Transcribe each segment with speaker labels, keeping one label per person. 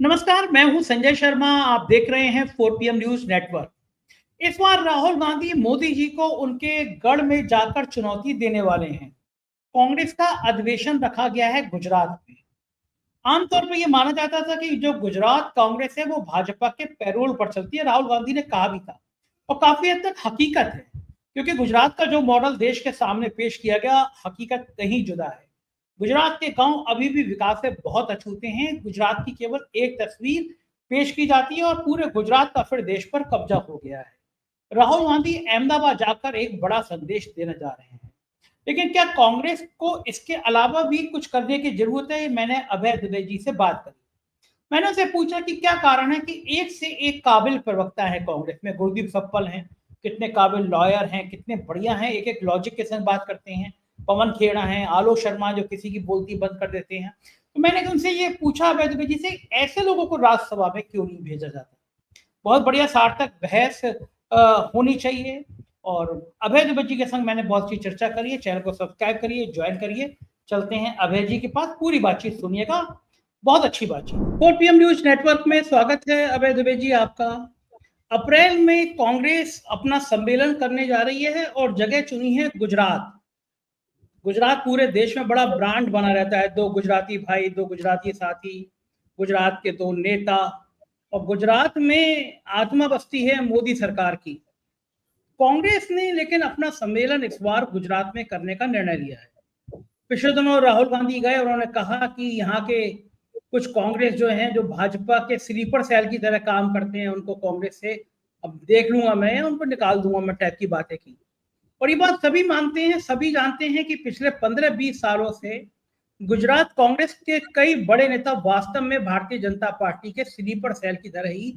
Speaker 1: नमस्कार, मैं हूं संजय शर्मा। आप देख रहे हैं 4 PM न्यूज नेटवर्क। इस बार राहुल गांधी मोदी जी को उनके गढ़ में जाकर चुनौती देने वाले हैं। कांग्रेस का अधिवेशन रखा गया है गुजरात में। आमतौर पर यह माना जाता था कि जो गुजरात कांग्रेस है वो भाजपा के पैरोल पर चलती है। राहुल गांधी ने कहा भी था और काफी हद तक हकीकत है, क्योंकि गुजरात का जो मॉडल देश के सामने पेश किया गया, हकीकत कहीं जुदा है। गुजरात के गांव अभी भी विकास से बहुत अछूते हैं। गुजरात की केवल एक तस्वीर पेश की जाती है और पूरे गुजरात का फिर देश पर कब्जा हो गया है। राहुल गांधी अहमदाबाद जाकर एक बड़ा संदेश देने जा रहे हैं, लेकिन क्या कांग्रेस को इसके अलावा भी कुछ करने की जरूरत है? मैंने अभय दुबे जी से बात करी। मैंने उनसे पूछा कि क्या कारण है कि एक से एक काबिल प्रवक्ता है कांग्रेस में। गुरदीप सप्पल हैं, कितने काबिल लॉयर हैं, कितने बढ़िया हैं, एक एक लॉजिक के साथ बात करते हैं। पवन खेड़ा हैं, आलोक शर्मा जो किसी की बोलती बंद कर देते हैं। तो मैंने उनसे ये पूछा अभय दुबे जी से, ऐसे लोगों को राज्यसभा में क्यों नहीं भेजा जाता? बहुत बढ़िया सार्थक बहस होनी चाहिए। और अभय दुबे जी के संग मैंने बहुत सी चर्चा करी है। चैनल को सब्सक्राइब करिए, ज्वाइन करिए। चलते हैं अभय जी के पास, पूरी बातचीत सुनिएगा, बहुत अच्छी बातचीत। 4 PM न्यूज नेटवर्क में स्वागत है अभय दुबे जी आपका। अप्रैल में कांग्रेस अपना सम्मेलन करने जा रही है और जगह चुनी है गुजरात। गुजरात पूरे देश में बड़ा ब्रांड बना रहता है। दो गुजराती भाई, दो गुजराती साथी, गुजरात के दो नेता। और गुजरात में आत्मा बसती है मोदी सरकार की। कांग्रेस ने लेकिन अपना सम्मेलन इस बार गुजरात में करने का निर्णय लिया है। पिछले दिनों राहुल गांधी गए, उन्होंने कहा कि यहाँ के कुछ कांग्रेस जो हैं, जो भाजपा के स्लीपर सेल की तरह काम करते हैं, उनको कांग्रेस से अब देख लूंगा मैं, उनको निकाल दूंगा मैं, टाइप की बातें की। और ये बात सभी मानते हैं, सभी जानते हैं कि पिछले 15-20 सालों से गुजरात कांग्रेस के कई बड़े नेता वास्तव में भारतीय जनता पार्टी के स्लीपर सेल की तरह ही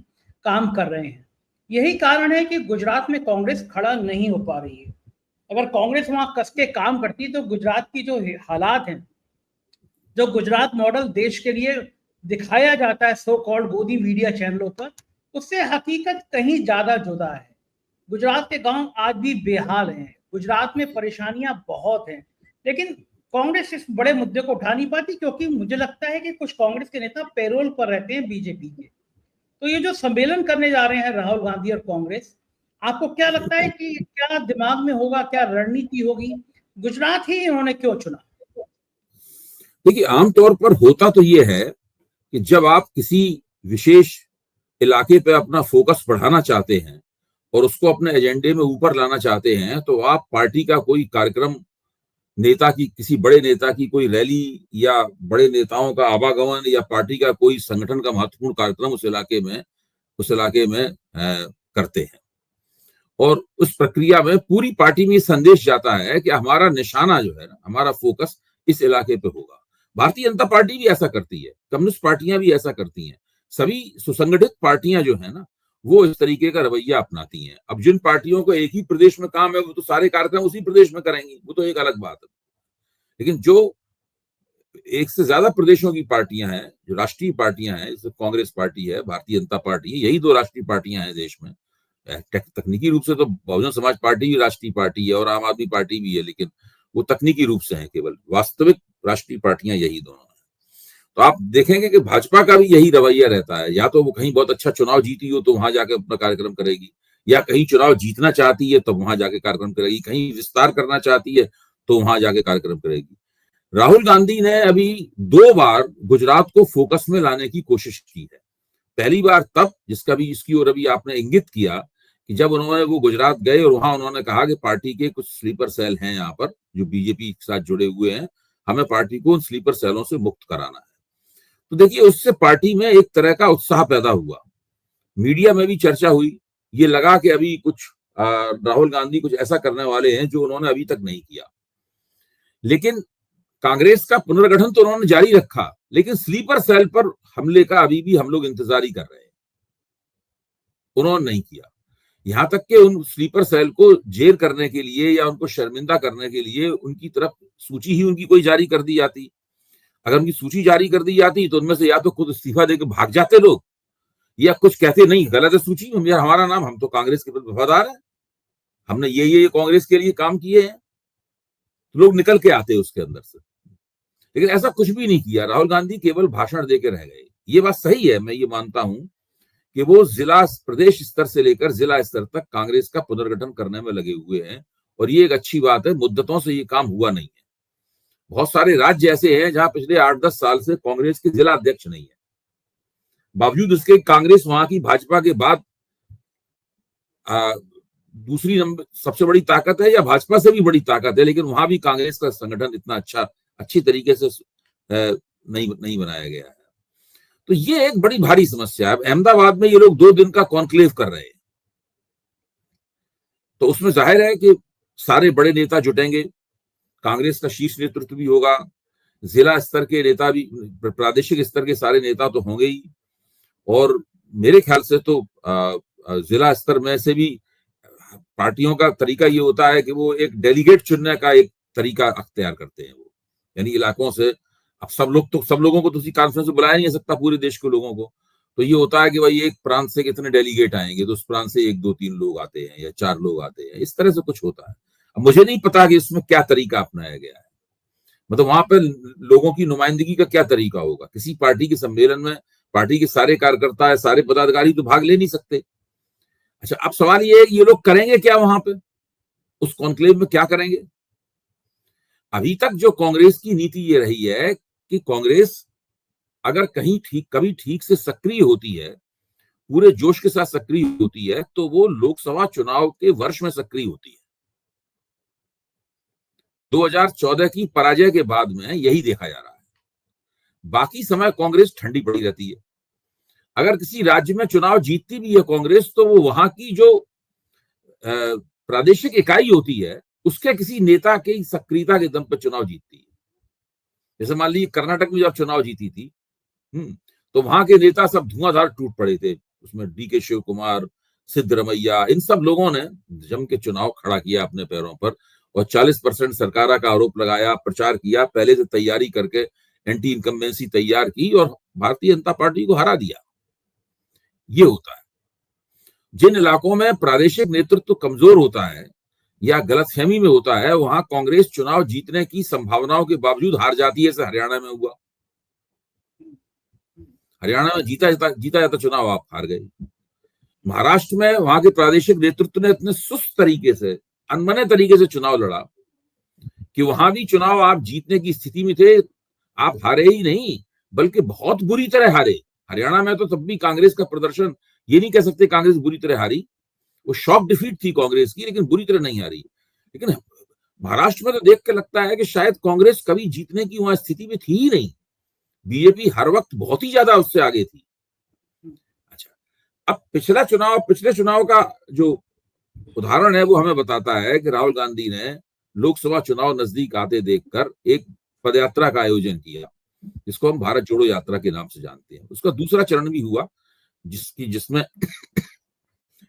Speaker 1: काम कर रहे हैं। यही कारण है कि गुजरात में कांग्रेस खड़ा नहीं हो पा रही है। अगर कांग्रेस वहां कस के काम करती तो गुजरात की जो हालात हैं, जो गुजरात मॉडल देश के लिए दिखाया जाता है सो कॉल्ड गोदी मीडिया चैनलों पर, उससे हकीकत कहीं ज्यादा जुदा है। गुजरात के गांव आज भी बेहाल हैं। गुजरात में परेशानियां बहुत हैं, लेकिन कांग्रेस इस बड़े मुद्दे को उठा नहीं पाती, क्योंकि मुझे लगता है कि कुछ कांग्रेस के नेता पैरोल पर रहते हैं बीजेपी के। तो ये जो सम्मेलन करने जा रहे हैं राहुल गांधी और कांग्रेस, आपको क्या लगता है कि क्या दिमाग में होगा, क्या रणनीति होगी? गुजरात ही इन्होंने क्यों चुना?
Speaker 2: देखिए, आमतौर पर होता तो ये है कि जब आप किसी विशेष इलाके पे अपना फोकस बढ़ाना चाहते हैं और उसको अपने एजेंडे में ऊपर लाना चाहते हैं, तो आप पार्टी का कोई कार्यक्रम, नेता की, किसी बड़े नेता की कोई रैली या बड़े नेताओं का आवागमन या पार्टी का कोई संगठन का महत्वपूर्ण कार्यक्रम उस इलाके में करते हैं। और उस प्रक्रिया में पूरी पार्टी में ये संदेश जाता है कि हमारा निशाना जो है ना, हमारा फोकस इस इलाके पे होगा। भारतीय जनता पार्टी भी ऐसा करती है, कम्युनिस्ट पार्टियां भी ऐसा करती हैं। सभी सुसंगठित पार्टियां जो है ना, वो इस तरीके का रवैया अपनाती हैं। अब जिन पार्टियों को एक ही प्रदेश में काम है, वो तो सारे कार्यक्रम उसी प्रदेश में करेंगी, वो तो एक अलग बात है। लेकिन जो एक से ज्यादा प्रदेशों की पार्टियां हैं, जो राष्ट्रीय पार्टियां हैं, जैसे कांग्रेस पार्टी है, भारतीय जनता पार्टी है, यही दो राष्ट्रीय पार्टियां हैं देश में। तकनीकी रूप से तो बहुजन समाज पार्टी भी राष्ट्रीय पार्टी है और आम आदमी पार्टी भी है, लेकिन वो तकनीकी रूप से है। केवल वास्तविक राष्ट्रीय पार्टियां यही दोनों हैं। तो आप देखेंगे कि भाजपा का भी यही रवैया रहता है। या तो वो कहीं बहुत अच्छा चुनाव जीती हो तो वहां जाके अपना कार्यक्रम करेगी, या कहीं चुनाव जीतना चाहती है तो वहां जाके कार्यक्रम करेगी, कहीं विस्तार करना चाहती है तो वहां जाके कार्यक्रम करेगी। राहुल गांधी ने अभी 2 बार गुजरात को फोकस में लाने की कोशिश की है। पहली बार तब, जिसकी ओर अभी आपने इंगित किया, कि जब वो गुजरात गए और वहां उन्होंने कहा कि पार्टी के कुछ स्लीपर सेल हैं यहाँ पर जो बीजेपी के साथ जुड़े हुए हैं, हमें पार्टी को उन स्लीपर सेलों से मुक्त कराना है। तो देखिए, उससे पार्टी में एक तरह का उत्साह पैदा हुआ, मीडिया में भी चर्चा हुई। ये लगा कि अभी कुछ राहुल गांधी कुछ ऐसा करने वाले हैं जो उन्होंने अभी तक नहीं किया। लेकिन कांग्रेस का पुनर्गठन तो उन्होंने जारी रखा, लेकिन स्लीपर सेल पर हमले का अभी भी हम लोग इंतजार ही कर रहे हैं। उन्होंने नहीं किया। यहां तक कि उन स्लीपर सेल को जेर करने के लिए या उनको शर्मिंदा करने के लिए उनकी तरफ सूची ही उनकी कोई जारी कर दी जाती। अगर उनकी सूची जारी कर दी जाती तो उनमें से या तो खुद इस्तीफा देकर भाग जाते लोग, या कुछ कहते नहीं गलत है सूची में, हमारा नाम, हम तो कांग्रेस के प्रति वफादार है, हमने ये कांग्रेस के लिए काम किए हैं, तो लोग निकल के आते उसके अंदर से। लेकिन ऐसा कुछ भी नहीं किया। राहुल गांधी केवल भाषण देकर रह गए। ये बात सही है, मैं ये मानता हूं कि वो प्रदेश स्तर से लेकर जिला स्तर तक कांग्रेस का पुनर्गठन करने में लगे हुए हैं, और ये एक अच्छी बात है। मुद्दतों से ये काम हुआ नहीं है। बहुत सारे राज्य ऐसे हैं जहां पिछले 8-10 साल से कांग्रेस के जिला अध्यक्ष नहीं है, बावजूद इसके कांग्रेस वहां की भाजपा के बाद दूसरी नंबर सबसे बड़ी ताकत है, या भाजपा से भी बड़ी ताकत है, लेकिन वहां भी कांग्रेस का संगठन इतना अच्छी तरीके से नहीं बनाया गया है। तो ये एक बड़ी भारी समस्या है। अहमदाबाद में ये लोग 2 दिन का कॉन्क्लेव कर रहे हैं, तो उसमें जाहिर है कि सारे बड़े नेता जुटेंगे, कांग्रेस का शीर्ष नेतृत्व भी होगा, जिला स्तर के नेता भी, प्रादेशिक स्तर के सारे नेता तो होंगे ही, और मेरे ख्याल से तो जिला स्तर में से भी पार्टियों का तरीका ये होता है कि वो एक डेलीगेट चुनने का एक तरीका अख्तियार करते हैं, वो यानी इलाकों से। अब सब लोगों को तो उसी कॉन्फ्रेंस में बुलाया नहीं जा सकता, पूरे देश के लोगों को, तो ये होता है कि भाई एक प्रांत से कितने डेलीगेट आएंगे, तो उस प्रांत से 1-2-3 लोग आते हैं या 4 लोग आते हैं, इस तरह से कुछ होता है। अब मुझे नहीं पता कि इसमें क्या तरीका अपनाया गया है, मतलब वहां पर लोगों की नुमाइंदगी का क्या तरीका होगा। किसी पार्टी के सम्मेलन में पार्टी के सारे कार्यकर्ता है, सारे पदाधिकारी तो भाग ले नहीं सकते। अच्छा, अब सवाल ये है कि ये लोग करेंगे क्या वहां पे, उस कॉन्क्लेव में क्या करेंगे। अभी तक जो कांग्रेस की नीति ये रही है कि कांग्रेस अगर कभी ठीक से सक्रिय होती है, पूरे जोश के साथ सक्रिय होती है, तो वो लोकसभा चुनाव के वर्ष में सक्रिय होती है। 2014 की पराजय के बाद में यही देखा जा रहा है। बाकी समय कांग्रेस ठंडी पड़ी रहती है। अगर किसी राज्य में चुनाव जीतती भी है कांग्रेस, तो वो वहां की जो प्रादेशिक इकाई होती है, उसके किसी नेता की सक्रियता के दम पर चुनाव जीतती है। जैसे मान लीजिए कर्नाटक में जब चुनाव जीती थी, तो वहां के नेता सब धुआंधार टूट पड़े थे, उसमें DK शिव कुमार, सिद्धरमैया, इन सब लोगों ने जम के चुनाव खड़ा किया अपने पैरों पर, और 40% सरकार का आरोप लगाया, प्रचार किया, पहले से तैयारी करके एंटी इनकम्बेंसी तैयार की और भारतीय जनता पार्टी को हरा दिया। ये होता है। जिन इलाकों में प्रादेशिक नेतृत्व कमजोर होता है या गलतफहमी में होता है, वहां कांग्रेस चुनाव जीतने की संभावनाओं के बावजूद हार जाती है। जैसे हरियाणा में हुआ, हरियाणा में जीता जाता चुनाव आप हार गए। महाराष्ट्र में वहां के प्रादेशिक नेतृत्व ने इतने सुस्त तरीके से, अनमने तरीके से चुनाव लड़ा कि वहां भी चुनाव आप जीतने की स्थिति में थे। आप हारे ही नहीं, बल्कि बहुत बुरी तरह हारे। हरियाणा में तो तब भी कांग्रेस का प्रदर्शन, ये नहीं कह सकते कांग्रेस बुरी तरह हारी, वो शॉक डिफीट थी कांग्रेस की, लेकिन बुरी तरह नहीं हारी। लेकिन महाराष्ट्र में तो देख के लगता है कि शायद कांग्रेस कभी जीतने की वहां स्थिति में थी ही नहीं। बीजेपी हर वक्त बहुत ही ज्यादा उससे आगे थी। अच्छा, अब पिछले चुनाव का जो उदाहरण है वो हमें बताता है कि राहुल गांधी ने लोकसभा चुनाव नजदीक आते देखकर एक पदयात्रा का आयोजन किया, जिसको हम भारत जोड़ो यात्रा के नाम से जानते हैं। उसका दूसरा चरण भी हुआ, जिसमें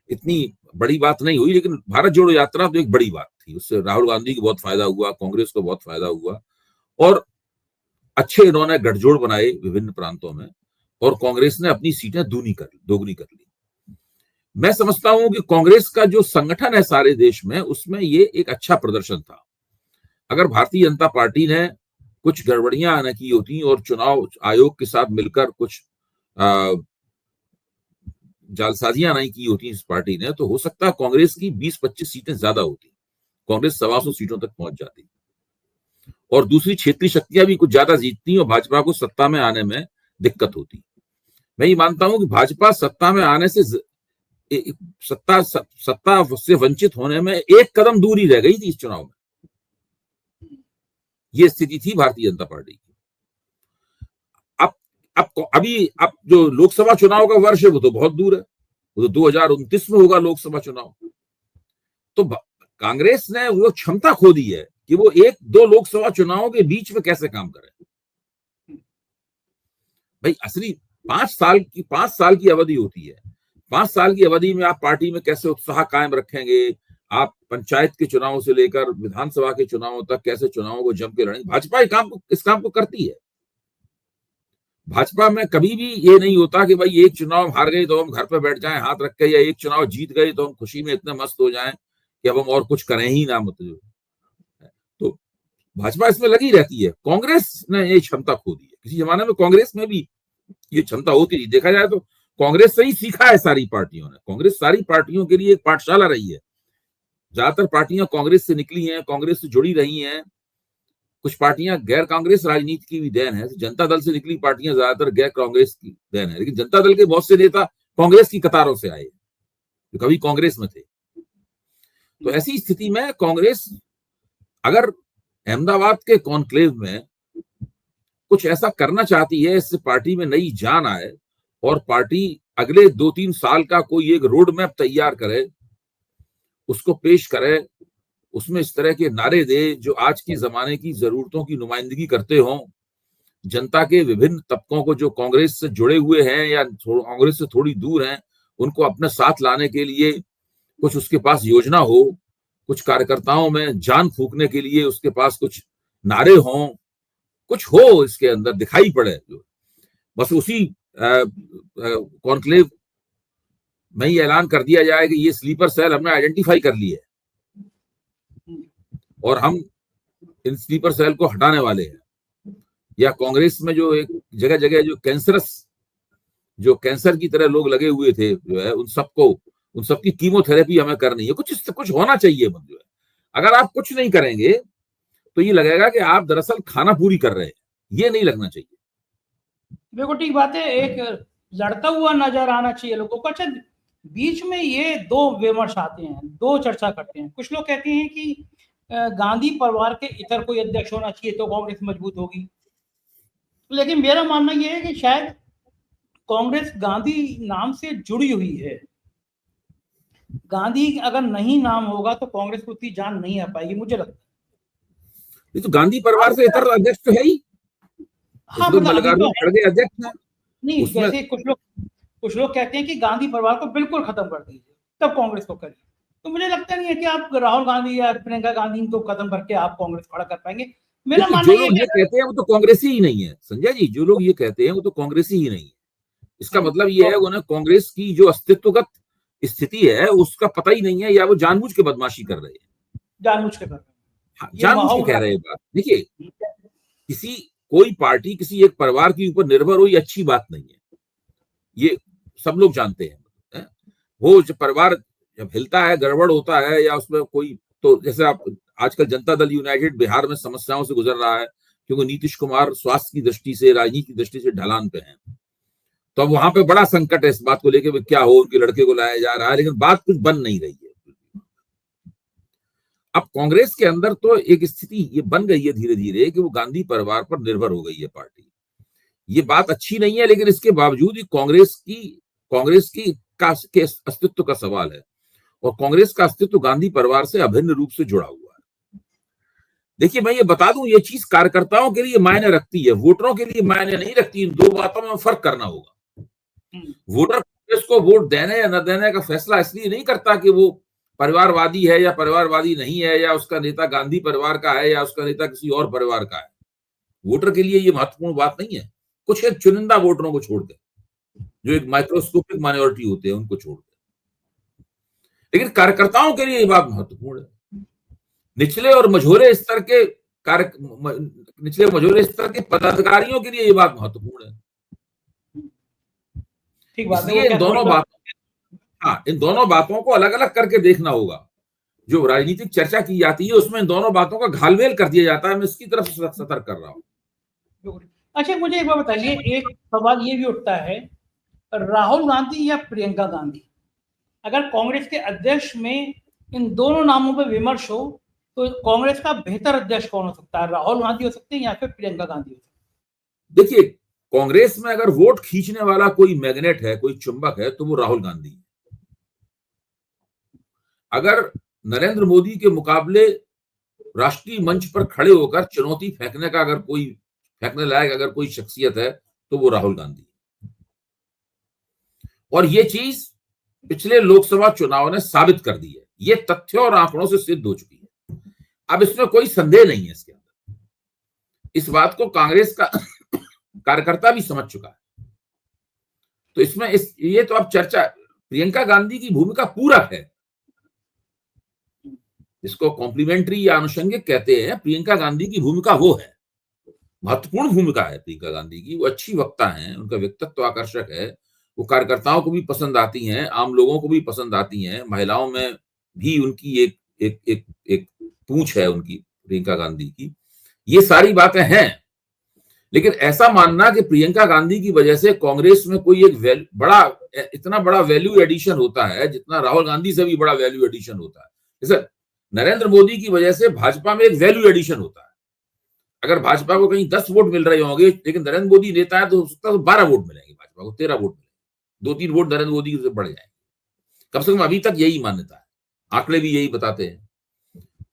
Speaker 2: इतनी बड़ी बात नहीं हुई, लेकिन भारत जोड़ो यात्रा तो एक बड़ी बात थी। उससे राहुल गांधी को बहुत फायदा हुआ, कांग्रेस को बहुत फायदा हुआ, और अच्छे इन्होंने गठजोड़ बनाए विभिन्न प्रांतों में, और कांग्रेस ने अपनी सीटें दोगुनी कर ली। मैं समझता हूं कि कांग्रेस का जो संगठन है सारे देश में, उसमें ये एक अच्छा प्रदर्शन था। अगर भारतीय जनता पार्टी ने कुछ गड़बड़ियां न की होती और चुनाव आयोग के साथ मिलकर कुछ जालसाजियां नहीं की होती इस पार्टी ने, तो हो सकता है कांग्रेस की 20-25 सीटें ज्यादा होती, कांग्रेस 125 सीटों तक पहुंच जाती, और दूसरी क्षेत्रीय शक्तियां भी कुछ ज्यादा जीतती और भाजपा को सत्ता में आने में दिक्कत होती। मैं ये मानता हूं कि भाजपा सत्ता में आने से सत्ता से वंचित होने में एक कदम दूर ही रह गई थी इस चुनाव में। ये स्थिति थी भारतीय जनता पार्टी की। अब जो लोकसभा चुनाव का वर्ष है वो तो बहुत दूर है, वो तो 2029 में होगा लोकसभा चुनाव। तो कांग्रेस ने वो क्षमता खो दी है कि वो 1-2 लोकसभा चुनावों के बीच में कैसे काम करे। भाई असली 5 साल की अवधि होती है। 5 साल की अवधि में आप पार्टी में कैसे उत्साह कायम रखेंगे, आप पंचायत के चुनावों से लेकर विधानसभा के चुनावों तक कैसे चुनावों को जम के लड़ेंगे। भाजपा इस काम को करती है। भाजपा में कभी भी ये नहीं होता कि भाई एक चुनाव हार गए तो हम घर पे बैठ जाएं हाथ रख के, या एक चुनाव जीत गए तो हम खुशी में इतने मस्त हो जाएं कि अब हम और कुछ करें ही ना। मतलब तो भाजपा इसमें लगी रहती है। कांग्रेस ने ये क्षमता खो दी है। किसी जमाने में कांग्रेस में भी ये क्षमता होती नहीं। देखा जाए तो कांग्रेस से ही सीखा है सारी पार्टियों ने। कांग्रेस सारी पार्टियों के लिए एक पाठशाला रही है। ज्यादातर पार्टियां कांग्रेस से निकली हैं, कांग्रेस से जुड़ी रही हैं। कुछ पार्टियां गैर कांग्रेस राजनीति की भी देन है। जनता दल से निकली पार्टियां ज्यादातर गैर कांग्रेस की देन है, लेकिन जनता दल के बहुत से नेता कांग्रेस की कतारों से आए जो कभी कांग्रेस में थे। तो ऐसी स्थिति में कांग्रेस अगर अहमदाबाद के कॉन्क्लेव में कुछ ऐसा करना चाहती है, इससे पार्टी में नई जान आए और पार्टी अगले 2-3 साल का कोई एक रोड मैप तैयार करे, उसको पेश करे, उसमें इस तरह के नारे दे जो आज के जमाने की जरूरतों की नुमाइंदगी करते हों, जनता के विभिन्न तबकों को जो कांग्रेस से जुड़े हुए हैं या कांग्रेस से थोड़ी दूर हैं, उनको अपने साथ लाने के लिए कुछ उसके पास योजना हो, कुछ कार्यकर्ताओं में जान फूंकने के लिए उसके पास कुछ नारे हों, कुछ हो इसके अंदर दिखाई पड़े। बस उसी कॉन्क्लेव में ही ऐलान कर दिया जाए कि ये स्लीपर सेल हमने आइडेंटिफाई कर ली है और हम इन स्लीपर सेल को हटाने वाले हैं। या कांग्रेस में जो एक जगह जगह जो कैंसर की तरह लोग लगे हुए थे, जो है उन सबकी कीमोथेरेपी हमें करनी है। कुछ होना चाहिए। जो है अगर आप कुछ नहीं करेंगे तो ये लगेगा कि आप दरअसल खाना पूरी कर रहे हैं। ये नहीं लगना चाहिए।
Speaker 1: बिल्कुल ठीक बात है। एक लड़ता हुआ नजर आना चाहिए लोगों को। अच्छा, बीच में ये दो विमर्श आते हैं, दो चर्चा करते हैं। कुछ लोग कहते हैं कि गांधी परिवार के इतर कोई अध्यक्ष होना चाहिए तो कांग्रेस मजबूत होगी, लेकिन मेरा मानना यह है कि शायद कांग्रेस गांधी नाम से जुड़ी हुई है। गांधी अगर नहीं नाम होगा तो कांग्रेस को उतनी जान नहीं आ पाएगी, मुझे लगता है।
Speaker 2: ये तो गांधी परिवार से इतर अध्यक्ष तो है ही।
Speaker 1: हाँ,
Speaker 2: मल्लिकार्जुन खड़गे अध्यक्ष हैं।
Speaker 1: नहीं, जैसे कुछ लोग कहते हैं कि गांधी परिवार को बिल्कुल खत्म कर दीजिए तब कांग्रेस को करिए। तो मुझे लगता नहीं है कि आप राहुल गांधी या प्रियंका गांधी को खत्म करके आप कांग्रेस खड़ा कर पाएंगे। मेरा मानना
Speaker 2: जो लोग ये कहते हैं वो तो कांग्रेसी ही नहीं है संजय जी। जो लोग ये कहते हैं वो तो कांग्रेसी ही नहीं है। इसका मतलब ये है उन्हें कांग्रेस की जो अस्तित्वगत स्थिति है उसका पता ही नहीं है, या वो जानबूझ के बदमाशी कर रहे हैं।
Speaker 1: जानबूझ के कर रहे हैं,
Speaker 2: जानबूझ के कह रहे हैं बात। देखिए, कोई पार्टी किसी एक परिवार के ऊपर निर्भर हो, ये अच्छी बात नहीं है। ये सब लोग जानते हैं। वो जब परिवार जब हिलता है, गड़बड़ होता है, या उसमें कोई, तो जैसे आप आजकल जनता दल यूनाइटेड बिहार में समस्याओं से गुजर रहा है क्योंकि नीतीश कुमार स्वास्थ्य की दृष्टि से, राजनीति की दृष्टि से ढलान पे हैं। तो अब वहां पे बड़ा संकट है इस बात को लेकर क्या हो, उनके लड़के को लाया जा रहा है, लेकिन बात कुछ बन नहीं रही है। अब कांग्रेस के अंदर तो एक स्थिति ये बन गई है धीरे धीरे कि वो गांधी परिवार पर निर्भर हो गई है पार्टी। ये बात अच्छी नहीं है, लेकिन इसके बावजूद कांग्रेस की के अस्तित्व का सवाल है और कांग्रेस का अस्तित्व गांधी परिवार से अभिन्न रूप से जुड़ा हुआ है। देखिए, मैं ये बता दूं, ये चीज कार्यकर्ताओं के लिए मायने रखती है, वोटरों के लिए मायने नहीं रखती। इन दो बातों में फर्क करना होगा। वोटर कांग्रेस को वोट देने या न देने का फैसला इसलिए नहीं करता कि वो परिवारवादी है या परिवारवादी नहीं है, या उसका नेता गांधी परिवार का है या उसका नेता किसी और परिवार का है। वोटर के लिए ये महत्वपूर्ण बात नहीं है। कुछ एक चुनिंदा वोटरों को छोड़ दे, जो एक माइक्रोस्कोपिक माइनॉरिटी होते हैं, उनको छोड़ दे। लेकिन कार्यकर्ताओं के लिए ये बात महत्वपूर्ण है। निचले और मझोले स्तर के पदाधिकारियों के लिए ये बात महत्वपूर्ण है। इसलिए इन दोनों बातों को अलग अलग करके देखना होगा। जो राजनीतिक चर्चा की जाती है उसमें इन दोनों बातों का घालमेल कर दिया जाता है। मैं इसकी तरफ सतर्क कर रहा हूँ।
Speaker 1: अच्छा, मुझे एक बात बताइए, एक सवाल ये भी उठता है, राहुल गांधी या प्रियंका गांधी, अगर कांग्रेस के अध्यक्ष में इन दोनों नामों पर विमर्श हो तो कांग्रेस का बेहतर अध्यक्ष कौन हो सकता है? राहुल गांधी हो सकते हैं या फिर प्रियंका गांधी हो सकते हैं?
Speaker 2: देखिए, कांग्रेस में अगर वोट खींचने वाला कोई मैग्नेट है, कोई चुंबक है, तो वो राहुल गांधी है। अगर नरेंद्र मोदी के मुकाबले राष्ट्रीय मंच पर खड़े होकर चुनौती फेंकने लायक अगर कोई शख्सियत है तो वो राहुल गांधी है। और ये चीज पिछले लोकसभा चुनाव ने साबित कर दी है। ये तथ्यों और आंकड़ों से सिद्ध हो चुकी है। अब इसमें कोई संदेह नहीं है इसके अंदर। इस बात को कांग्रेस का कार्यकर्ता भी समझ चुका है। तो इसमें ये तो अब चर्चा, प्रियंका गांधी की भूमिका पूरक है, इसको कॉम्प्लीमेंट्री या आनुषंगिक कहते हैं। प्रियंका गांधी की भूमिका वो है। महत्वपूर्ण भूमिका है प्रियंका गांधी की। वो अच्छी वक्ता हैं, उनका व्यक्तित्व आकर्षक है, वो कार्यकर्ताओं को भी पसंद आती हैं, आम लोगों को भी पसंद आती हैं, महिलाओं में भी उनकी एक एक एक एक पूंछ है उनकी, प्रियंका गांधी की। ये सारी बातें हैं, लेकिन ऐसा मानना कि प्रियंका गांधी की वजह से कांग्रेस में कोई एक इतना बड़ा वैल्यू एडिशन होता है जितना राहुल गांधी से भी बड़ा वैल्यू एडिशन होता है। जैसे नरेंद्र मोदी की वजह से भाजपा में एक वैल्यू एडिशन होता है। अगर भाजपा को कहीं 10 वोट मिल रहे होंगे, लेकिन नरेंद्र मोदी नेता है तो हो सकता है 12 वोट मिलेंगे, भाजपा को 13 वोट मिलेंगे, 2-3 वोट नरेंद्र मोदी से बढ़ जाएंगे। कम से कम अभी तक यही मान्यता है, आंकड़े भी यही बताते हैं।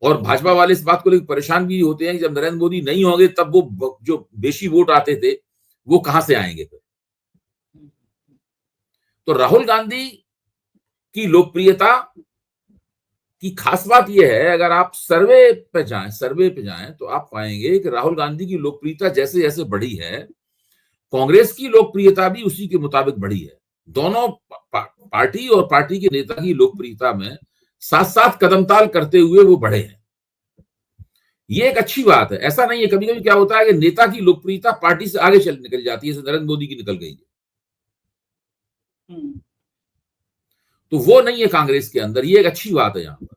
Speaker 2: और भाजपा वाले इस बात को लेकर परेशान भी होते हैं कि जब नरेंद्र मोदी नहीं होंगे तब वो जो बेशी वोट आते थे वो कहां से आएंगे फिर। तो राहुल गांधी की लोकप्रियता की खास बात यह है, अगर आप सर्वे पे जाएं तो आप पाएंगे कि राहुल गांधी की लोकप्रियता जैसे जैसे बढ़ी है, कांग्रेस की लोकप्रियता भी उसी के मुताबिक बढ़ी है। दोनों पार्टी और पार्टी के नेता की लोकप्रियता में साथ साथ कदमताल करते हुए वो बढ़े हैं। ये एक अच्छी बात है। ऐसा नहीं है, कभी कभी क्या होता है कि नेता की लोकप्रियता पार्टी से आगे निकल जाती है, जैसे नरेंद्र मोदी की निकल गई है। तो वो नहीं है कांग्रेस के अंदर, ये एक अच्छी बात है यहाँ पर।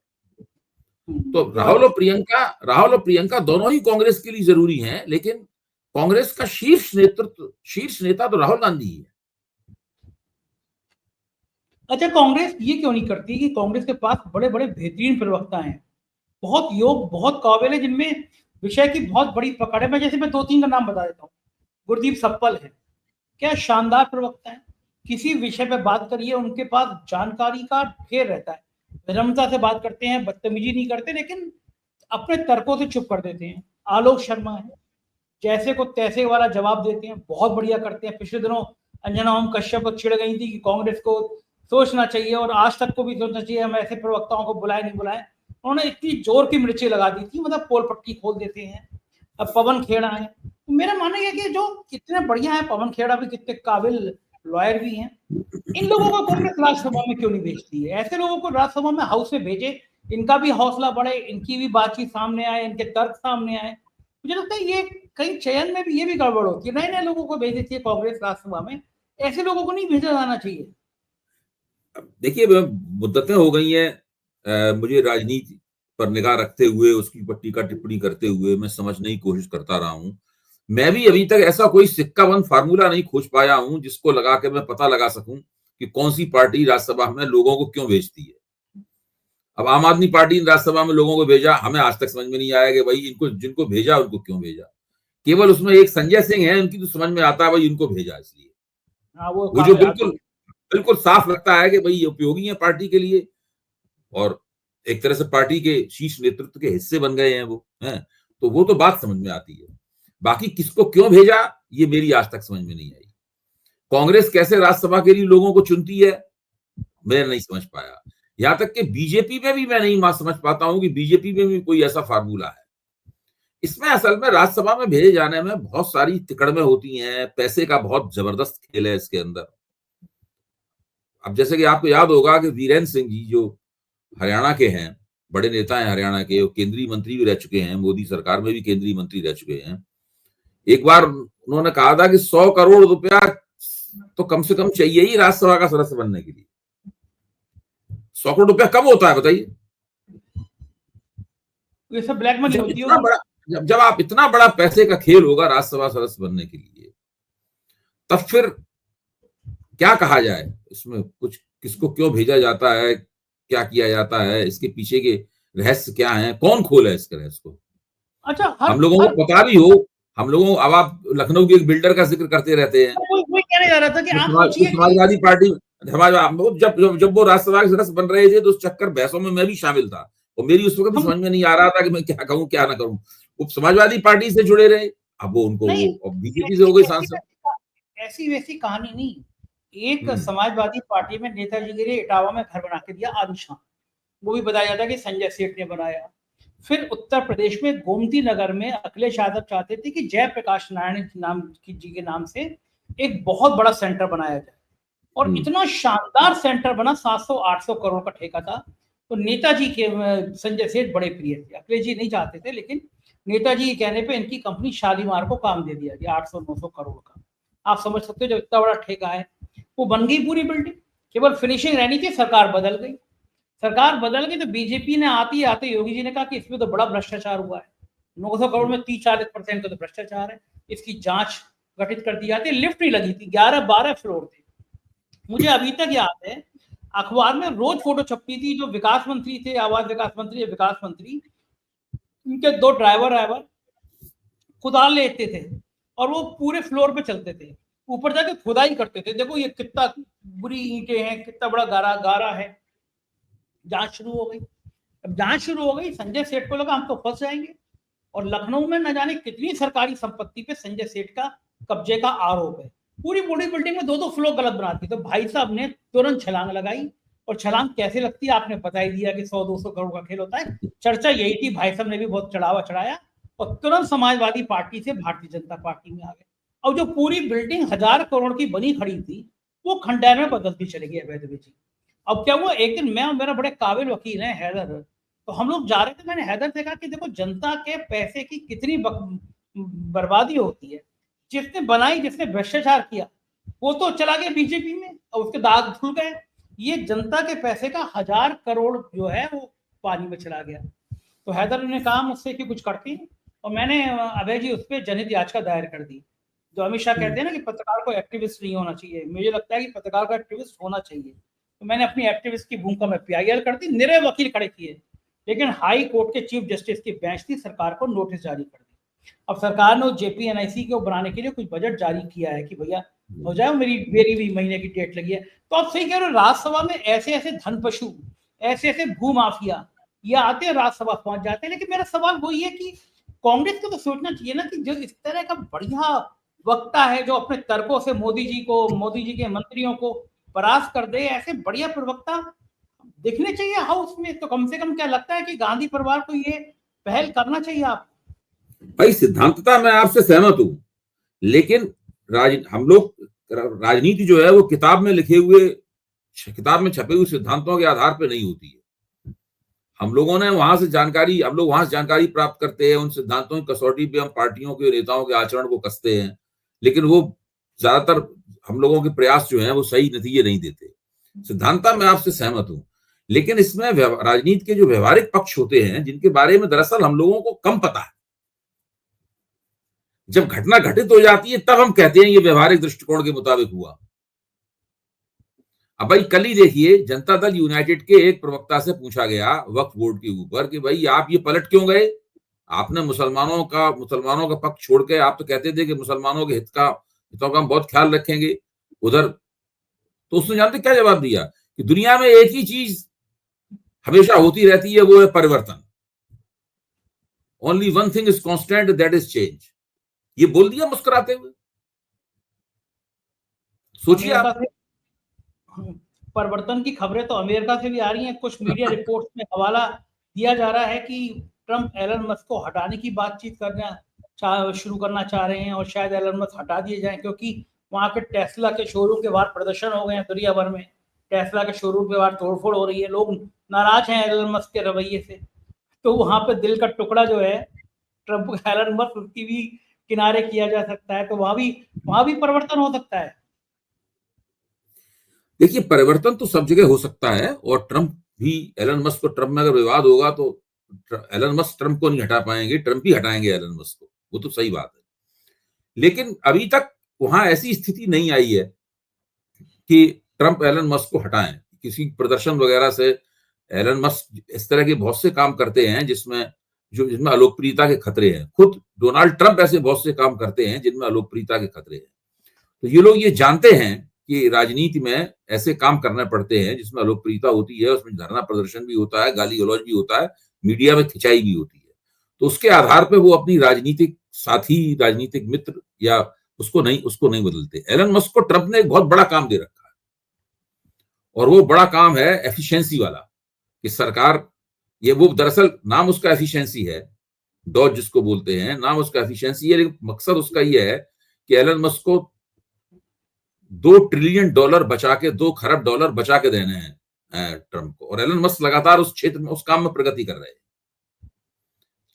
Speaker 2: तो राहुल और प्रियंका दोनों ही कांग्रेस के लिए जरूरी हैं, लेकिन कांग्रेस का शीर्ष नेता तो राहुल गांधी ही है।
Speaker 1: अच्छा, कांग्रेस ये क्यों नहीं करती कि कांग्रेस के पास बड़े बड़े बेहतरीन प्रवक्ता हैं, बहुत योग, बहुत काबिल है, जिनमें विषय की बहुत बड़ी पकड़ है। मैं 2-3 का नाम बता देता हूँ। गुरदीप सप्पल है, क्या शानदार प्रवक्ता है, किसी विषय पे बात करिए उनके पास जानकारी का ढेर रहता है, विनम्रता से बात करते हैं, बदतमीजी नहीं करते, लेकिन अपने तर्कों से चुप कर देते हैं। आलोक शर्मा है, जैसे को तैसे वाला जवाब देते हैं, बहुत बढ़िया करते हैं। पिछले दिनों अंजना ओम कश्यप को चिढ़ गई थी कि कांग्रेस को सोचना चाहिए और आज तक को भी सोचना चाहिए, हम ऐसे प्रवक्ताओं को बुलाए नहीं बुलाए। उन्होंने इतनी जोर की मिर्ची लगा दी थी, मतलब पोल पट्टी खोल देते हैं। अब पवन खेड़ा है, तो मेरा मानना है कि जो कितने बढ़िया है, पवन खेड़ा भी कितने काबिल लॉयर भी हैं, इन लोगों को कांग्रेस राज्यसभा में क्यों नहीं भेजती है? ऐसे लोगों को राज्यसभा में हाउस में भेजे, इनका भी हौसला बढ़े, इनकी भी बातचीत सामने आए, इनके तर्क सामने आए। मुझे लगता है ये कहीं चयन में भी ये भी गड़बड़ होती है, नए नए लोगों को भेज देती है कांग्रेस राज्यसभा में, ऐसे लोगों को नहीं भेजा जाना चाहिए।
Speaker 2: देखिए, मुद्दतें हो गई हैं, मुझे राजनीति पर निगाह रखते हुए, उसकी पर टीका टिप्पणी करते हुए मैं समझने की कोशिश करता रहा हूं। मैं भी अभी तक ऐसा कोई सिक्का बंद फार्मूला नहीं खोज पाया हूं जिसको लगा के मैं पता लगा सकूं कि कौन सी पार्टी राज्यसभा में लोगों को क्यों भेजती है। अब आम आदमी पार्टी ने राज्यसभा में लोगों को भेजा, हमें आज तक समझ में नहीं आया कि भाई इनको जिनको भेजा उनको क्यों भेजा। केवल उसमें एक संजय सिंह है, उनकी तो समझ में आता है भाई इनको भेजा इसलिए, वो जो बिल्कुल साफ लगता है कि भाई ये उपयोगी है पार्टी के लिए और एक तरह से पार्टी के शीर्ष नेतृत्व के हिस्से बन गए हैं वो हैं, तो वो तो बात समझ में आती है। बाकी किसको क्यों भेजा ये मेरी आज तक समझ में नहीं आई। कांग्रेस कैसे राज्यसभा के लिए लोगों को चुनती है मैं नहीं समझ पाया। यहां तक कि बीजेपी में भी मैं नहीं समझ पाता हूं कि बीजेपी में भी कोई ऐसा फार्मूला है। इसमें असल में राज्यसभा में भेजे जाने में बहुत सारी तिकड़में होती हैं, पैसे का बहुत जबरदस्त खेल है इसके अंदर। अब जैसे कि आपको याद होगा कि वीरेंद्र सिंह जी जो हरियाणा के हैं, बड़े नेता हैं हरियाणा के, केंद्रीय मंत्री भी रह चुके हैं, मोदी सरकार में भी केंद्रीय मंत्री रह चुके हैं। एक बार उन्होंने कहा था कि 100 करोड़ रुपया तो कम से कम चाहिए ही राज्यसभा का सदस्य बनने के लिए। 100 करोड़ रुपया कम होता है बताइए?
Speaker 1: ये सब ब्लैक मनी होती है।
Speaker 2: जब आप इतना बड़ा पैसे का खेल होगा राज्यसभा सदस्य बनने के लिए, तब फिर क्या कहा जाए इसमें? कुछ किसको क्यों भेजा जाता है, क्या किया जाता है, इसके पीछे के रहस्य क्या है, कौन खोला है इसके रहस्य को?
Speaker 1: अच्छा,
Speaker 2: हम लोगों को पता भी हो, हम लोगों अब आप लखनऊ के एक बिल्डर का जिक्र करते रहते हैं,
Speaker 1: वही कहने जा रहा था कि आप सोचिए
Speaker 2: समाजवादी पार्टी जब वो राज्यसभा के सदस्य बन रहे थे तो उस चक्कर बहसों में मैं भी शामिल था और मेरी उस वक्त समझ में नहीं आ रहा था कि मैं क्या कहूँ क्या ना करूँ। वो समाजवादी पार्टी से जुड़े रहे, अब वो उनको बीजेपी से हो गए सांसद।
Speaker 1: ऐसी वैसी कहानी नहीं, एक समाजवादी पार्टी में नेताजी के लिए इटावा में घर बना के दिया आलिशान, वो भी बताया जाता है कि संजय सेठ ने बनाया। फिर उत्तर प्रदेश में गोमती नगर में अखिलेश यादव चाहते थे कि जयप्रकाश नारायण नाम की जी के नाम से एक बहुत बड़ा सेंटर बनाया जाए और इतना शानदार सेंटर बना, 700-800 करोड़ का ठेका था। तो नेताजी के संजय सेठ बड़े प्रिय थे, अखिलेश जी नहीं चाहते थे, लेकिन नेताजी के कहने पे इनकी कंपनी शालीमार को काम दे दिया गया 800-900 करोड़ का। आप समझ सकते हो जब इतना बड़ा ठेका है। वो बन गई पूरी बिल्डिंग, केवल फिनिशिंग रहनी थी, सरकार बदल गई। सरकार बदल गई तो बीजेपी ने आते ही आते योगी जी ने कहा कि इसमें तो बड़ा भ्रष्टाचार हुआ है, 900 करोड़ में 30-40% का तो भ्रष्टाचार है, इसकी जांच गठित कर दी जाती है। लिफ्ट नहीं लगी थी, 11-12 फ्लोर थे। मुझे अभी तक याद है अखबार में रोज फोटो छपती थी, जो विकास मंत्री थे, आवास विकास मंत्री या विकास मंत्री, उनके 2 ड्राइवर कुदाल लेते थे और वो पूरे फ्लोर पे चलते थे, ऊपर जाके खुदाई करते थे। देखो ये कितना बुरी ईंटें हैं, कितना बड़ा गारा है। जांच शुरू हो गई। अब जांच शुरू हो गई, संजय सेठ को लगा हम तो फंस जाएंगे, और लखनऊ में न जाने कितनी सरकारी संपत्ति पे संजय सेठ का कब्जे का आरोप है। पूरी बड़ी बिल्डिंग में 2-2 फ्लोर गलत बनाती, तो भाई साहब ने तुरंत छलांग लगाई। और छलांग कैसे लगती है आपने बता ही दिया कि 100-200 करोड़ का खेल होता है। चर्चा यही थी, भाई साहब ने भी बहुत चढ़ावा चढ़ाया और तुरंत समाजवादी पार्टी से भारतीय जनता पार्टी में आ गए। और जो पूरी बिल्डिंग 1000 करोड़ की बनी खड़ी थी, वो खंडहर में बदलती चली गई अवैध विधि। अब क्या हुआ, एक दिन मैं और मेरा बड़े काबिल वकील है हैदर, तो हम लोग जा रहे थे। मैंने हैदर से कहा कि देखो जनता के पैसे की कितनी बर्बादी होती है। जिसने बनाई, जिसने भ्रष्टाचार किया, वो तो चला गया बीजेपी में और उसके दाग धुल गए। ये जनता के पैसे का 1000 करोड़ जो है वो पानी में चला गया। तो हैदर ने कहा मुझसे कि कुछ करती, और मैंने अभय जी उस पर जनहित याचिका दायर कर दी। जो अमित शाह कहते हैं ना कि पत्रकार को एक्टिविस्ट नहीं होना चाहिए, मुझे लगता है कि पत्रकार को एक्टिविस्ट होना चाहिए। तो मैंने अपनी एक्टिविस्ट की भूमिका में PIL कर दी, निरे वकील खड़े किए, लेकिन हाई कोर्ट के चीफ जस्टिस की बेंच थी, सरकार को नोटिस जारी कर दी। अब सरकार ने JPNIC को बनाने के लिए कुछ बजट जारी किया है कि भैया हो जाए, मेरी भी महीने की डेट लगी है। तो आप सही कह रहे हो, राज्यसभा में ऐसे ऐसे धन पशु, ऐसे ऐसे भू माफिया ये आते हैं, राज्यसभा पहुंच जाते हैं। लेकिन मेरा सवाल वही है कि कांग्रेस को तो सोचना चाहिए ना कि जो इस तरह का बढ़िया वक्ता है, जो अपने तर्कों से मोदी जी के मंत्रियों को परास्त कर दे, ऐसे बढ़िया प्रवक्ता दिखने चाहिए हाउस में। तो कम से कम क्या लगता है कि गांधी परिवार को ये पहल करना चाहिए। आप
Speaker 2: भाई सिद्धांतता मैं आपसे सहमत हूं, लेकिन हम लोग राजनीति जो है वो किताब में छपे हुए सिद्धांतों के आधार पर नहीं होती है। हम लोग वहां से जानकारी प्राप्त करते हैं, उन सिद्धांतों की कसौटी पे हम पार्टियों के नेताओं के आचरण को कसते हैं, लेकिन वो ज्यादातर हम लोगों के प्रयास जो हैं वो सही नतीजे नहीं देते। सिद्धांतता मैं आपसे सहमत हूं, लेकिन इसमें राजनीति के जो व्यवहारिक पक्ष होते हैं, जिनके बारे में दरअसल हम लोगों को कम पता है, जब घटना घटित हो जाती है तब हम कहते हैं ये व्यवहारिक दृष्टिकोण के मुताबिक हुआ। अब भाई कल ही देखिए, जनता दल यूनाइटेड के एक प्रवक्ता से पूछा गया वक्फ बोर्ड के ऊपर कि भाई आप ये पलट क्यों गए, आपने मुसलमानों का पक्ष छोड़ के आप तो कहते थे कि मुसलमानों के हितों का हम बहुत ख्याल रखेंगे उधर। तो उसने जानते क्या जवाब दिया कि दुनिया में एक ही चीज हमेशा होती रहती है, वो है परिवर्तन। Only one thing is constant, that is change. ये बोल दिया मुस्कुराते हुए। सोचिए आप,
Speaker 1: परिवर्तन की खबरें तो अमेरिका से भी आ रही हैं। कुछ मीडिया रिपोर्ट्स में हवाला दिया जा रहा है कि ट्रंप एलन मस्क को हटाने की बातचीत शुरू करना चाह रहे हैं, और शायद एलन मस्क हटा दिए जाएं, क्योंकि वहां के टेस्ला के शोरूम के बाहर प्रदर्शन हो गए हैं दुनिया भर में। टेस्ला के शोरूम के बाहर तोड़फोड़ हो रही है, लोग नाराज हैं एलन मस्क के रवैये से। तो वहां पे दिल का टुकड़ा जो है ट्रंप एलन मस्क, उसकी भी किनारे किया जा सकता है। तो वहां भी परिवर्तन हो सकता है।
Speaker 2: देखिए परिवर्तन तो सब जगह हो सकता है, और ट्रंप भी, एलन मस्क को ट्रंप में अगर विवाद होगा तो एलन मस्क ट्रंप को नहीं हटा पाएंगे, ट्रंप ही हटाएंगे एलन मस्क को, वो तो सही बात है। लेकिन अभी तक वहां ऐसी स्थिति नहीं आई है कि ट्रंप एलन मस्क को हटाएं। किसी प्रदर्शन वगैरह से एलन मस्क इस तरह के बहुत से काम करते हैं जिसमें अलोकप्रियता के खतरे हैं। खुद डोनाल्ड ट्रंप ऐसे बहुत से काम करते हैं जिनमें अलोकप्रियता के खतरे हैं। तो ये लोग ये जानते हैं कि राजनीति में ऐसे काम करने पड़ते हैं जिसमें अलोकप्रियता होती है, उसमें धरना प्रदर्शन भी होता है, गाली गलौज भी होता है, मीडिया में खिंचाई भी होती है। तो उसके आधार पर वो अपनी राजनीतिक साथी, राजनीतिक मित्र या उसको नहीं बदलते। एलन मस्क को ट्रंप ने एक बहुत बड़ा काम दे रखा है, और वो बड़ा काम है एफिशिएंसी वाला, कि सरकार, ये वो दरअसल नाम उसका एफिशिएंसी है, डॉज जिसको बोलते हैं, नाम उसका एफिशिएंसी है, लेकिन मकसद उसका ये है कि एलन मस्क को $2 ट्रिलियन बचा के, $2 खरब बचा के देने हैं ट्रंप को। और एलन मस्क लगातार उस क्षेत्र में, उस काम में प्रगति कर रहे हैं।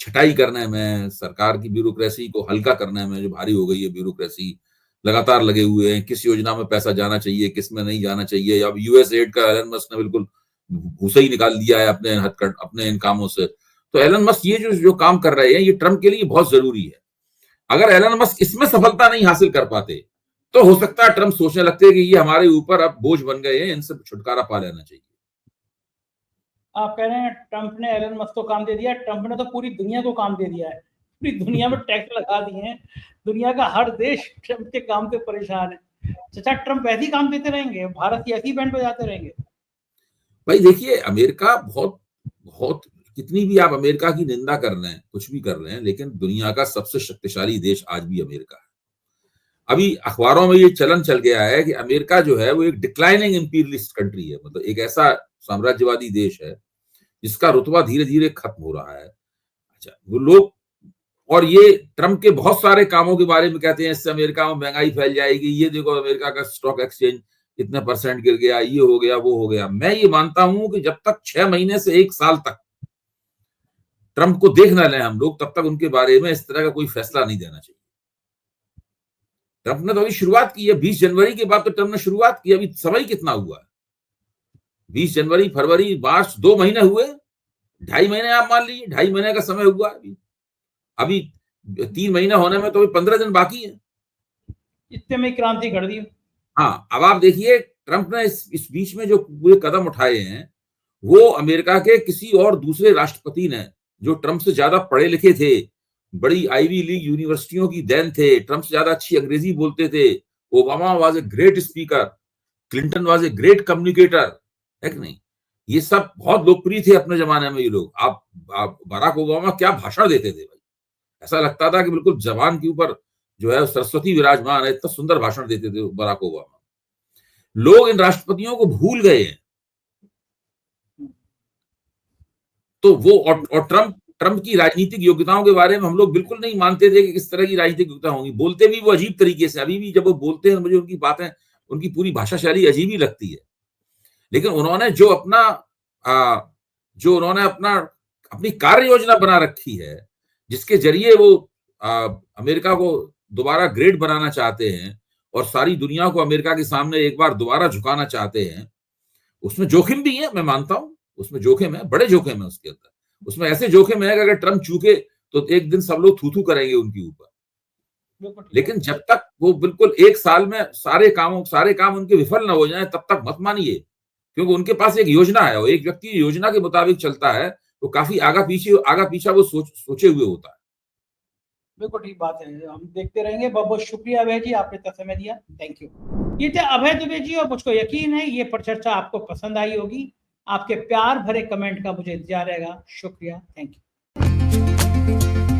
Speaker 2: छटाई करने में, सरकार की ब्यूरोक्रेसी को हल्का करने में, जो भारी हो गई है ब्यूरोक्रेसी, लगातार लगे हुए हैं, किस योजना में पैसा जाना चाहिए, किस में नहीं जाना चाहिए। अब यूएस एड का एलन मस्क ने बिल्कुल भूसा ही निकाल दिया है अपने इन कामों से। तो एलन मस्क ये जो काम कर रहे हैं, ये ट्रंप के लिए बहुत जरूरी है। अगर एलन मस्क इसमें सफलता नहीं हासिल कर पाते, तो हो सकता है ट्रंप सोचने लगते हैं कि ये हमारे ऊपर अब बोझ बन गए हैं, इनसे छुटकारा पा लेना चाहिए।
Speaker 1: आप कह रहे हैं ट्रंप ने एलन मस्क को काम दे दिया। ट्रंप ने तो पूरी दुनिया को काम दे दिया है, पूरी दुनिया में टैक्स लगा दिए हैं। दुनिया का हर देश ट्रंप के काम से परेशान है। चाचा, ट्रंप ऐसे ही काम देते रहेंगे, भारत की ऐसी बैंड बजाते रहेंगे?
Speaker 2: भाई देखिए, अमेरिका बहुत बहुत कितनी भी आप अमेरिका की निंदा कर रहे हैं, कुछ भी कर रहे हैं, लेकिन दुनिया का सबसे शक्तिशाली देश आज भी अमेरिका है। अभी अखबारों में ये चलन चल गया है कि अमेरिका जो है वो एक डिक्लाइनिंग इंपीरियलिस्ट कंट्री है, मतलब एक ऐसा साम्राज्यवादी देश है जिसका रुतबा धीरे धीरे खत्म हो रहा है। अच्छा, वो लोग और ये ट्रंप के बहुत सारे कामों के बारे में कहते हैं, इससे अमेरिका में महंगाई फैल जाएगी, ये देखो अमेरिका का स्टॉक एक्सचेंज इतने % गिर गया, ये हो गया, वो हो गया। मैं ये मानता हूं कि जब तक 6 महीने से 1 साल तक ट्रंप को देख ना लें हम लोग, तब तक उनके बारे में इस तरह का कोई फैसला नहीं देना चाहिए। ट्रंप ने तो अभी शुरुआत की है, 20 जनवरी के बाद तो ट्रंप ने शुरुआत की, अभी समय कितना हुआ है? 20 जनवरी, फरवरी, मार्च, 2 महीने हुए, 2.5 महीने आप मान लीजिए, 2.5 महीने का समय हुआ अभी 3 महीने होने में तो अभी 15 दिन बाकी है।
Speaker 1: इतने में क्रांति घड़ दी।
Speaker 2: हाँ, अब आप देखिए ट्रंप ने इस बीच में जो पूरे कदम उठाए हैं, वो अमेरिका के किसी और दूसरे राष्ट्रपति ने, जो ट्रंप से ज्यादा पढ़े लिखे थे, बड़ी आईवी लीग यूनिवर्सिटियों की देन थे, ट्रंप से ज्यादा अच्छी अंग्रेजी बोलते थे, Obama was a great speaker, Clinton was a great communicator, है कि नहीं? ये सब बहुत लोकप्रिय थे अपने जमाने में ये लोग। आप बराक ओबामा क्या भाषण देते थे भाई, ऐसा लगता था कि बिल्कुल जबान के ऊपर जो है सरस्वती विराजमान है, इतना सुंदर भाषण देते थे बराक ओबामा। लोग इन राष्ट्रपतियों को भूल गए हैं। तो वो और ट्रंप की राजनीतिक योग्यताओं के बारे में हम लोग बिल्कुल नहीं मानते थे कि किस तरह की राजनीतिक योग्यता होंगी। बोलते भी वो अजीब तरीके से, अभी भी जब वो बोलते हैं मुझे उनकी बातें, उनकी पूरी भाषा शैली अजीब ही लगती है। लेकिन उन्होंने जो उन्होंने अपनी कार्य योजना बना रखी है, जिसके जरिए वो अमेरिका को दोबारा ग्रेट बनाना चाहते हैं और सारी दुनिया को अमेरिका के सामने एक बार दोबारा झुकाना चाहते हैं, उसमें जोखिम भी है, मैं मानता हूं उसमें जोखिम है, बड़े जोखिम है उसके अंदर। उसमें ऐसे जोखिम है कि अगर ट्रंप चूके तो एक दिन सब लोग थू-थू करेंगे उनके ऊपर। लेकिन जब तक वो बिल्कुल 1 साल में सारे काम उनके विफल ना हो जाए, तब तक मत मानिए, क्योंकि उनके पास एक योजना है और एक व्यक्ति योजना के मुताबिक चलता है तो काफी आगा पीछा वो सोचे हुए होता है।
Speaker 1: बिल्कुल ठीक बात है, हम देखते रहेंगे। बहुत बहुत शुक्रिया अभय जी, आपने इतना समय दिया, थैंक यू। ये थे अभय दुबे जी और मुझको यकीन है ये परिचर्चा आपको पसंद आई होगी। आपके प्यार भरे कमेंट का मुझे इंतजार रहेगा। शुक्रिया, थैंक यू।